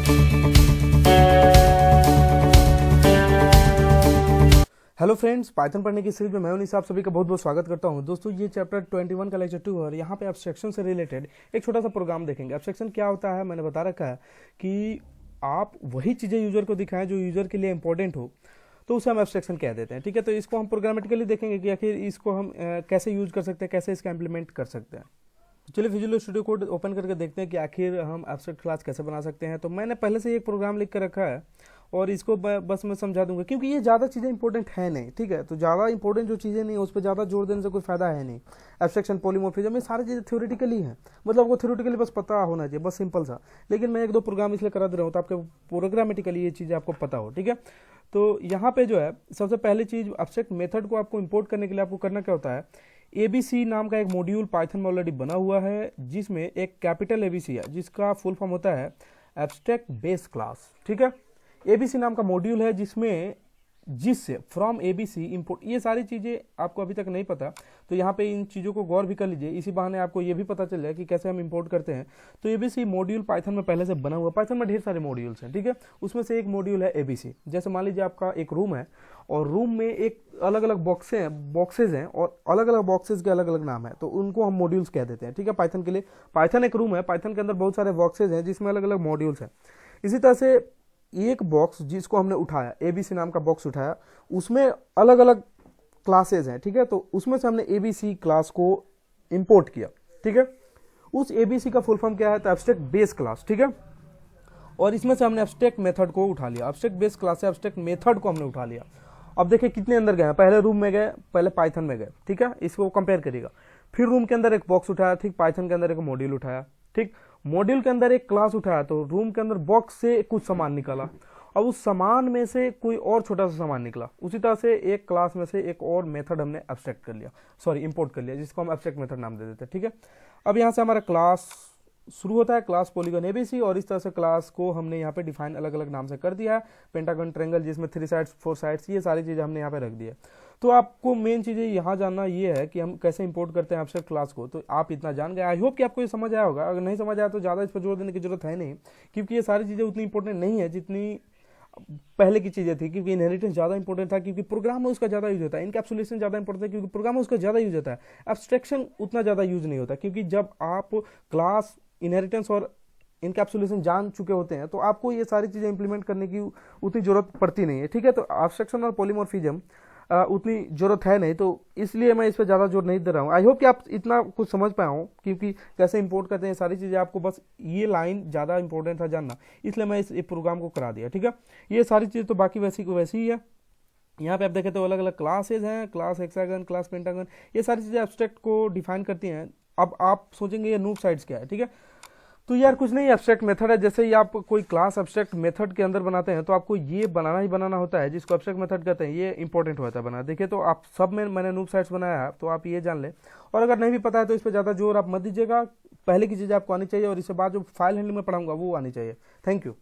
Hello friends, Python पढ़ने की series में मैं उन्नीस आप सभी का बहुत बहुत स्वागत करता हूं। दोस्तों, ये चैप्टर 21 का लेक्चर 2 है और यहाँ पे एब्स्ट्रैक्शन से रिलेटेड एक छोटा सा प्रोग्राम देखेंगे। एब्स्ट्रैक्शन क्या होता है मैंने बता रखा है कि आप वही चीज़ें यूजर को दिखाएं जो यूजर के लिए इंपॉर्टेंट हो, तो उसे हम एब्स्ट्रैक्शन कह देते हैं। ठीक है, तो इसको हम प्रोग्रामेटिकली देखेंगे कि आखिर इसको हम कैसे यूज कर सकते हैं, कैसे इसका इम्प्लीमेंट कर सकते हैं। चलिए विजुअल स्टूडियो कोड ओपन करके देखते हैं कि आखिर हम एब्स्ट्रैक्ट क्लास कैसे बना सकते हैं। तो मैंने पहले से एक प्रोग्राम लिख कर रखा है और इसको बस मैं समझा दूंगा, क्योंकि ये ज़्यादा चीज़ें इंपॉर्टेंट है नहीं। ठीक है, तो ज़्यादा इंपॉर्टेंट जो चीज़ें नहीं उस पर ज़्यादा जोर देने से कोई फायदा है नहीं। एब्स्ट्रैक्शन, पॉलीमॉर्फिज्म, ये सारी चीज़ें थ्योरेटिकली हैं, मतलब आपको थ्योरेटिकली बस पता होना चाहिए, बस सिंपल सा। लेकिन मैं एक दो प्रोग्राम इसलिए करा दे रहा हूँ तो आपके प्रोग्रामेटिकली ये चीज़ें आपको पता हो। ठीक है, तो यहाँ पे जो है सबसे पहली चीज़, एब्स्ट्रैक्ट मेथड को आपको इंपोर्ट करने के लिए आपको करना क्या होता है, एबीसी नाम का एक मॉड्यूल पाइथन में ऑलरेडी बना हुआ है, जिसमें एक कैपिटल एबीसी है जिसका फुल फॉर्म होता है एब्स्ट्रैक्ट बेस क्लास। ठीक है, एबीसी नाम का मॉड्यूल है जिससे फ्रॉम एबीसी इंपोर्ट, ये सारी चीज़ें आपको अभी तक नहीं पता, तो यहाँ पे इन चीज़ों को गौर भी कर लीजिए। इसी बहाने आपको ये भी पता चल जाए कि कैसे हम इंपोर्ट करते हैं। तो एबीसी मॉड्यूल पाइथन में पहले से बना हुआ, पाइथन में ढेर सारे मॉड्यूल्स हैं। ठीक है, उसमें से एक मॉड्यूल है एबीसी। जैसे मान लीजिए आपका एक रूम है और रूम में एक अलग अलग बॉक्सेज हैं और अलग अलग बॉक्सेज के अलग अलग नाम है, तो उनको हम मॉड्यूल्स कह देते हैं। ठीक है, पाइथन के लिए, पाइथन एक रूम है, पाइथन के अंदर बहुत सारे बॉक्सेज हैं जिसमें अलग अलग मॉड्यूल्स हैं। इसी तरह से एक बॉक्स जिसको हमने उठाया, एबीसी नाम का बॉक्स उठाया, उसमें अलग अलग क्लासेज हैं। ठीक है, तो उसमें से हमने एबीसी क्लास को इंपोर्ट किया। ठीक है, उस एबीसी का फुल फॉर्म क्या है, तो एब्स्ट्रैक्ट बेस क्लास। ठीक है, और इसमें से हमने एब्स्ट्रैक्ट मेथड को उठा लिया, एब्स्ट्रैक्ट बेस क्लास से एब्स्ट्रैक्ट मेथड को हमने उठा लिया। अब देखिए कितने अंदर गए, पहले रूम में गए, पहले पाइथन में गए। ठीक है, इसको कंपेयर करिएगा। फिर रूम के अंदर एक बॉक्स उठाया, ठीक, पाइथन के अंदर एक मॉड्यूल उठाया, ठीक, मॉड्यूल के अंदर एक क्लास उठाया, तो रूम के अंदर बॉक्स से कुछ सामान निकाला, अब उस सामान में से कोई और छोटा सा सामान निकला। उसी तरह से एक क्लास में से एक और मेथड हमने एब्स्ट्रैक्ट कर लिया, सॉरी इंपोर्ट कर लिया, जिसको हम एब्स्ट्रैक्ट मेथड नाम दे देते हैं। ठीक है, अब यहाँ से हमारा क्लास शुरू होता है, क्लास पॉलीगन एबीसी, और इस तरह से क्लास को हमने यहाँ पे डिफाइन अलग अलग नाम से कर दिया है। पेंटागन, ट्रायंगल, जिसमें 3 साइड्स 4 साइड्स, ये सारी चीज़ें हमने यहाँ पे रख दी है। तो आपको मेन चीज़ें यहाँ जानना ये है कि हम कैसे इंपोर्ट करते हैं एब्स्ट्रैक्ट क्लास को। तो आप इतना जान गए, आई होप कि आपको ये समझ आया होगा। अगर नहीं समझ आया तो ज़्यादा इस पर जोर देने की जरूरत है नहीं, क्योंकि ये सारी चीज़ें उतनी इंपॉर्टेंट नहीं है जितनी पहले की चीज़ें थी। क्योंकि इनहेरिटेंस ज़्यादा इंपॉर्टेंट था, क्योंकि प्रोग्राम में उसका ज़्यादा यूज होता है। इनकैप्सुलेशन ज़्यादा इंपॉर्टेंट है, क्योंकि प्रोग्राम में उसका ज़्यादा यूज होता है। एब्स्ट्रैक्शन उतना ज़्यादा यूज नहीं होता, क्योंकि जब आप क्लास, इनहेरिटेंस और इनकैप्सुलेशन जान चुके होते हैं तो आपको ये सारी चीज़ें इंप्लीमेंट करने की उतनी जरूरत पड़ती नहीं है। ठीक है, तो एब्स्ट्रैक्शन और पॉलीमॉर्फिज्म उतनी जरूरत है नहीं, तो इसलिए मैं इस पर ज़्यादा जोर नहीं दे रहा हूँ। आई होप कि आप इतना कुछ समझ पाए हो, क्योंकि कैसे इंपोर्ट करते हैं सारी चीज़ें, आपको बस ये लाइन ज़्यादा इंपॉर्टेंट था जानना, इसलिए मैं इस प्रोग्राम को करा दिया। ठीक है, ये सारी चीज़ें तो बाकी वैसी को वैसी ही है। यहाँ पे आप देखें तो अलग अलग क्लासेज हैं, क्लास हेक्सागन, क्लास पेंटागन, ये सारी चीज़ें एब्स्ट्रैक्ट को डिफाइन करती हैं। अब आप सोचेंगे ये नूब साइड्स क्या है। ठीक है, तो यार कुछ नहीं, एब्स्ट्रैक्ट मेथड है। जैसे ही आप कोई क्लास एब्स्ट्रैक्ट मेथड के अंदर बनाते हैं तो आपको ये बनाना ही बनाना होता है, जिसको एब्स्ट्रैक्ट मेथड कहते हैं। ये इंपॉर्टेंट होता है बनाना। देखिए, तो आप सब में मैंने नूब साइट्स बनाया है, तो आप ये जान लें। और अगर नहीं भी पता है तो इस पर ज़्यादा जोर आप मत दीजिएगा, पहले की चीज़ें आपको आनी चाहिए और इसके बाद जो फाइल हैंडलिंग में पढ़ाऊंगा वो आनी चाहिए। Thank you.